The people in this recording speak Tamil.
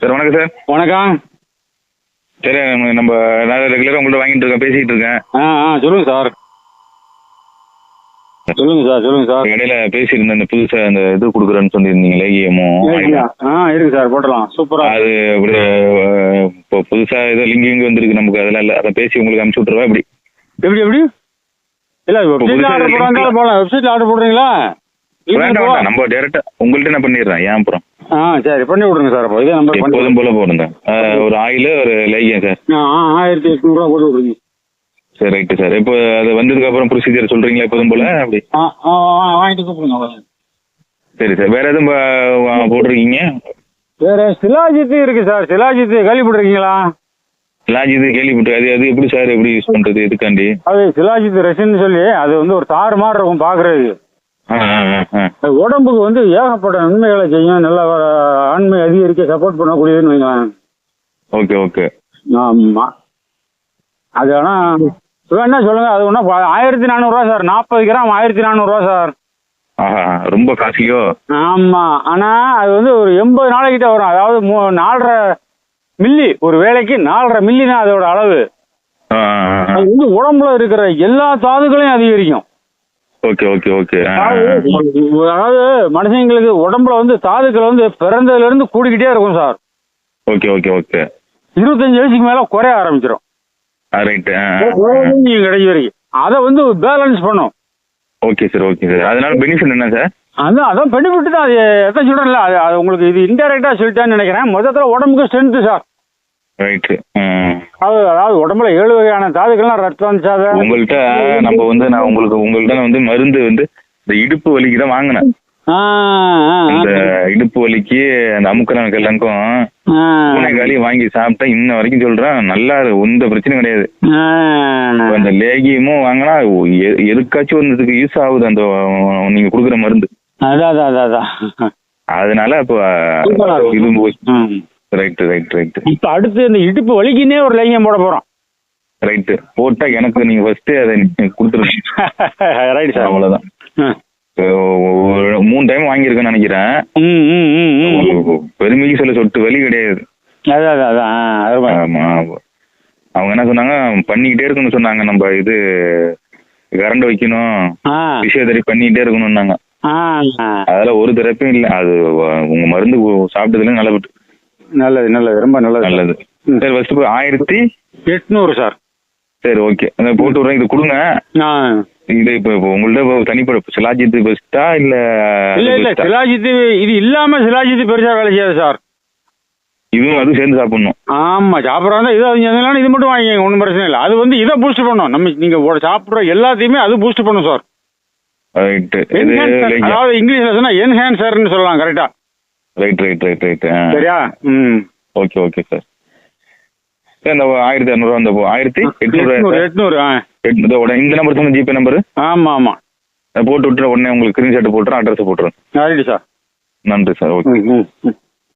சார் வணக்கம் சார். வணக்கம். சரி, நம்ம நான் ரெகுலராக உங்கள்கிட்ட வாங்கிட்டு இருக்கேன், பேசிக்கிட்டு இருக்கேன். சொல்லுங்க சார். சொல்லுங்க சார். இடையில பேசியிருந்தேன், இந்த புதுசாக அந்த இது கொடுக்குறேன்னு சொல்லியிருந்தீங்களே இஎம்ஓ. இருக்கு சார், போட்டலாம். சூப்பரா. அது இப்படி இப்போ புதுசாக ஏதோ லிங்க் வந்துருக்கு நமக்கு, அதெல்லாம் இல்லை. அதை பேசி உங்களுக்கு அனுப்பிச்சு விட்ருவா எப்படி? எப்படி இல்லை, வெப்சைட்ல ஆர்டர் போடுறாங்க போகலாம். வெப்சைட்ல ஆர்டர் போடுறீங்களா? நம்ம டேரெக்டாக உங்கள்கிட்ட நான் பண்ணிடுறேன். ஏன் அப்புறம் சரி பண்ணி விட்ருங்க சார். அப்போ இதே நம்பர் எப்போதும் போல போடுங்க. ஒரு ஆயில் ஒரு லைகம் சார். 1800 போட்டு விட்ருங்க. சரி ரைட்டு சார். இப்போ அது வந்ததுக்கு அப்புறம் ப்ரொசீஜர் சொல்றீங்களா எப்போதும் போல அப்படி? வாங்கிட்டு கூப்பிடுங்க. சரி சார். வேற எதுவும் போட்டிருக்கீங்க? வேற சிலாஜித்து இருக்கு சார். சிலாஜித்து கேள்விப்பட்டிருக்கீங்களா? சிலாஜித்து கேள்விப்பட்டு. அது எப்படி சார், எப்படி யூஸ் பண்றது, எதுக்காண்டி? அது சிலாஜித்து ரெசின்னு சொல்லி அது ஒரு தாறு மாதிரி இருக்கும் பாக்குறதுக்கு. உடம்புக்கு ஏகப்பட்ட நன்மைகளை செய்யும். நல்ல ஆண்மை அதிகரிக்க சப்போர்ட் பண்ணக்கூடியதுன்னு வைங்களேன். Okay okay. ஆமா. அது ஆனா என்ன சொல்லுங்க, அது ஒன்றும் 1400 சார். 40 gram 1400 sir. ரொம்ப காஸ்ட்லியோ? ஆமா. ஆனா அது ஒரு 80 நாளைக்கிட்ட வரும். அதாவது 4.5 மில்லி ஒரு வேலைக்கு 4.5 மில்லி தான் அதோட அளவு. அது உடம்புல இருக்கிற எல்லா தாதுகளையும் அதிகரிக்கும். Okay okay okay. அதாவது மனுஷங்களுக்கு உடம்புல தாதுக்கள் பிறந்ததுல இருந்து கூடிக்கிட்டே இருக்கும் சார். Okay okay okay. 25 வயசுக்கு மேல குறைய ஆரம்பிச்சிடும். கிடைக்கும் வரைக்கும் அதை பேலன்ஸ் பண்ணும். Okay sir okay sir. அதனால பெனிஃபிட் என்ன சார்? அதான் பெனிஃபிட் தான். அது எத்தனை சொல்றேன்ல, அது உங்களுக்கு இது இன்டைரக்டா சொல்லிட்டான்னு நினைக்கிறேன். மொத்தத்தில் உடம்புக்கு ஸ்ட்ரென்த் சார். ரைட்டு. அதாவது உடம்புல 7 வகையான தாதுக்கள்லாம் ரத்தம் சார். உங்கள்கிட்ட நம்ம நான் உங்கள்கிட்ட மருந்து இந்த இடுப்பு வலிக்கு தான் வாங்கினேன். இந்த இடுப்பு வலிக்கு அந்த அமுக்கரனுக்கு எல்லாருக்கும் பூனைக்காளி வாங்கி சாப்பிட்டா இன்ன வரைக்கும் சொல்றேன், நல்லா எந்த பிரச்சனையும் கிடையாது. அந்த லேகியமும் வாங்கினா எதுக்காச்சும் ஒன்றதுக்கு யூஸ் ஆகுது அந்த நீங்க கொடுக்குற மருந்து. அதனால இப்போ இது ரைட்டு ரைட்டு ரைட்டு. இப்ப அடுத்து இந்த இடுப்பு வலிக்குன்னே ஒரு லேகியம் போட போறோம். ரைட்டு. போட்டா எனக்கு நீங்க ஃபர்ஸ்ட் அதை கொடுத்துருங்க. Right sir. அவ்வளவுதான். 3 டைம் வாங்கியிருக்கேன்னு நினைக்கிறேன். பெருமைக்கு சொல்ல சொட்டு வலி கிடையாது. அவங்க என்ன சொன்னாங்க, பண்ணிக்கிட்டே இருக்கணும்னு சொன்னாங்க. நம்ம இது கரண்ட் வைக்கணும், பிசியோதெரபி பண்ணிக்கிட்டே இருக்கணும்னாங்க. அதெல்லாம் ஒரு தெரப்பியும் இல்லை. அது உங்க மருந்து சாப்பிட்டதுல நல்லது நல்லது, ரொம்ப நல்லது. சரி, ஃபர்ஸ்ட் 1800 சார். சரி ஓகே, போட்டு விடுறேன். இது கொடுங்க. இது இப்போ உங்கள்ட்ட தனிப்பட சிலாஜித்து பெஸ்ட்டா இல்ல? சிலாஜித்து இது இல்லாம சிலாஜித்து பெருசா வேலை செய்யாது சார். இதுவும் அதுவும் சேர்ந்து சாப்பிடணும். ஆமா, சாப்பிட்றதா இது மட்டும் வாங்கிங்க, ஒன்றும் பிரச்சனை இல்லை. அது இதை பூஸ்ட் பண்ணும். நம்ம நீங்க சாப்பிட்ற எல்லாத்தையுமே அது பூஸ்ட் பண்ணும் சார். அதாவது இங்கிலீஷ்ல சொன்னா என்ஹான்சர்னு சொல்லலாம். கரெக்டா? Right right right right. சரியா? Okay okay sir. இந்த 1200 அந்த 1800 இந்த நம்பர் சொன்ன ஜிபே நம்பரு? ஆமா ஆமா. போட்டு விட்டுற உடனே உங்களுக்கு ஸ்கிரீன்ஷாட் போட்டுறேன், அட்ரஸ் போட்டுறேன். Right sir. நன்றி சார். ஓகே.